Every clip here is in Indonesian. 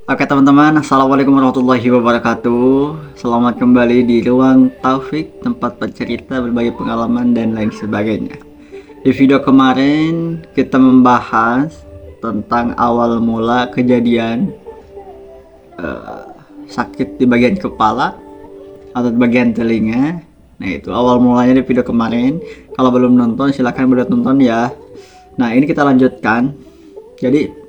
Oke teman-teman, Assalamualaikum warahmatullahi wabarakatuh. Selamat kembali di Ruang Taufik, tempat bercerita, berbagi pengalaman, dan lain sebagainya. Di video kemarin, kita membahas tentang awal mula kejadian sakit di bagian kepala atau di bagian telinga. Nah itu awal mulanya di video kemarin. Kalau belum nonton, silahkan udah nonton ya. Nah ini kita lanjutkan. Jadi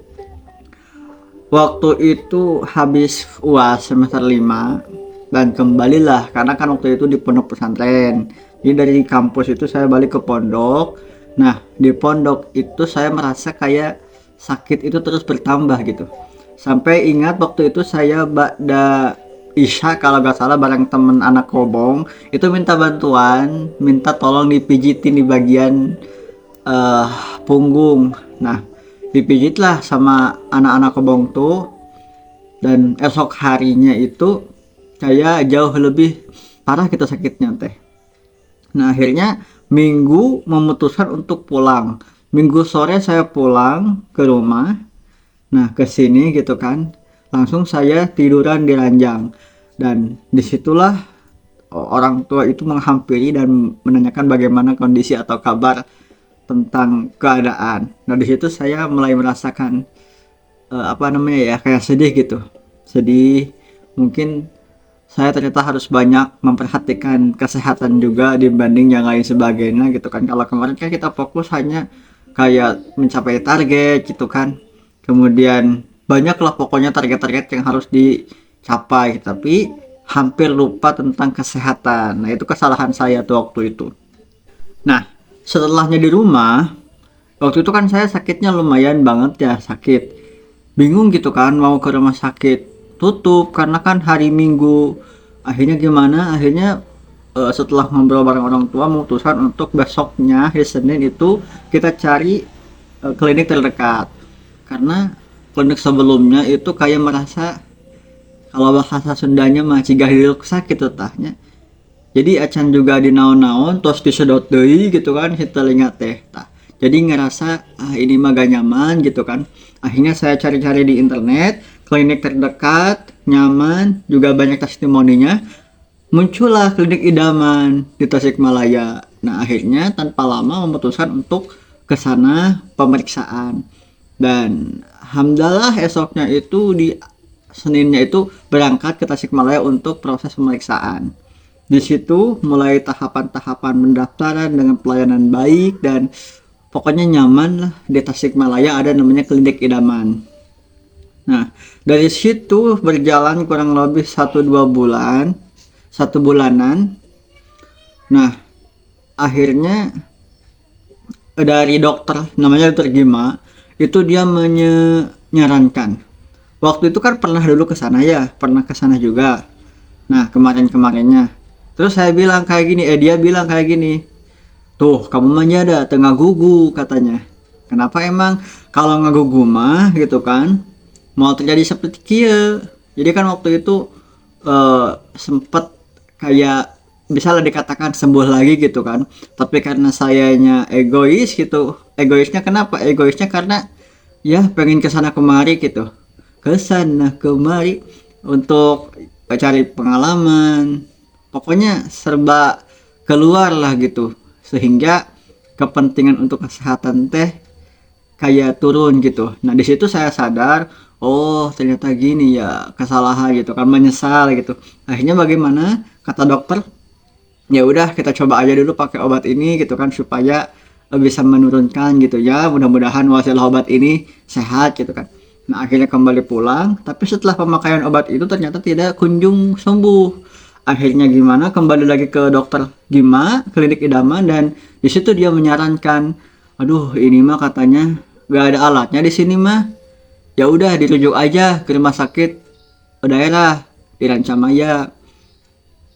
waktu itu habis UAS semester 5 dan kembalilah karena kan waktu itu di pondok pesantren. Jadi dari kampus itu saya balik ke pondok. Nah, di pondok itu saya merasa kayak sakit itu terus bertambah gitu. Sampai ingat waktu itu saya ba'da Isya kalau gak salah bareng temen anak kobong itu minta bantuan, minta tolong dipijitin di bagian eh, punggung. Nah, dipijitlah sama anak-anak kobong tuh, dan esok harinya itu saya jauh lebih parah gitu sakitnya teh. Nah, akhirnya minggu memutuskan untuk pulang. Minggu sore saya pulang ke rumah. Nah, ke sini gitu kan. Langsung saya tiduran di ranjang. Dan disitulah orang tua itu menghampiri dan menanyakan bagaimana kondisi atau kabar tentang keadaan. Nah, di situ saya mulai merasakan apa namanya ya, kayak sedih gitu. Sedih, mungkin saya ternyata harus banyak memperhatikan kesehatan juga dibanding yang lain sebagainya gitu kan. Kalau kemarin kan kita fokus hanya kayak mencapai target gitu kan. Kemudian banyaklah pokoknya target-target yang harus dicapai, tapi hampir lupa tentang kesehatan. Nah, itu kesalahan saya tuh waktu itu. Nah, setelahnya di rumah, waktu itu kan saya sakitnya lumayan banget ya, sakit. Bingung gitu kan mau ke rumah sakit. Tutup karena kan hari Minggu. Akhirnya gimana? Akhirnya setelah ngobrol bareng orang tua memutuskan untuk besoknya hari Senin itu kita cari klinik terdekat. Karena klinik sebelumnya itu kayak merasa kalau bahasa Sundanya mah cigah hiluk sakit tetahnya. Jadi acan juga di naon-naon tos disedot deui gitu kan si telinga teh tah. Jadi ngerasa ini mah gak nyaman gitu kan. Akhirnya saya cari-cari di internet klinik terdekat nyaman, juga banyak testimoninya. Muncullah klinik idaman di Tasikmalaya. Nah, akhirnya tanpa lama memutuskan untuk ke sana pemeriksaan. Dan alhamdulillah esoknya itu di Seninnya itu berangkat ke Tasikmalaya untuk proses pemeriksaan. Di situ mulai tahapan-tahapan pendaftaran dengan pelayanan baik dan pokoknya nyaman lah. Di Tasikmalaya ada namanya klinik idaman. Nah, dari situ berjalan kurang lebih 1-2 bulan, 1 bulanan. Nah, akhirnya dari dokter namanya dokter Gima itu dia menyarankan. Waktu itu kan pernah dulu ke sana ya, pernah ke sana juga. Nah, kemarin-kemarinnya. Terus saya bilang kayak gini, dia bilang kayak gini. Tuh, kamu mah ada tengah gugu katanya. Kenapa emang kalau ngagugu mah gitu kan? Mau terjadi seperti kia. Jadi kan waktu itu sempet kayak bisa lah dikatakan sembuh lagi gitu kan. Tapi karena sayanya egois gitu. Egoisnya kenapa? Egoisnya karena ya pengen kesana kemari gitu. Kesana kemari untuk cari pengalaman, pokoknya serba keluar lah gitu, sehingga kepentingan untuk kesehatan teh kayak turun gitu. Nah, di situ saya sadar, oh ternyata gini ya, kesalahan gitu kan, menyesal gitu. Akhirnya bagaimana, kata dokter, ya udah kita coba aja dulu pakai obat ini gitu kan, supaya bisa menurunkan gitu ya, mudah-mudahan hasil obat ini sehat gitu kan. Nah, akhirnya kembali pulang, tapi setelah pemakaian obat itu ternyata tidak kunjung sembuh. Akhirnya gimana? Kembali lagi ke dokter Gima, klinik idaman, dan di situ dia menyarankan, aduh ini mah katanya gak ada alatnya di sini mah. Ya udah dirujuk aja ke rumah sakit daerah di Rancamaya.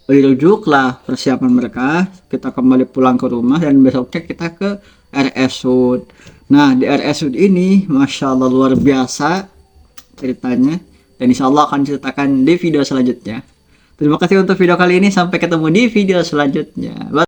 Dirujuklah persiapan mereka, kita kembali pulang ke rumah dan besoknya kita ke RS-UD. Nah, di RS-UD ini Masya Allah luar biasa ceritanya, dan insya Allah akan ceritakan di video selanjutnya. Terima kasih untuk video kali ini, sampai ketemu di video selanjutnya. Bye.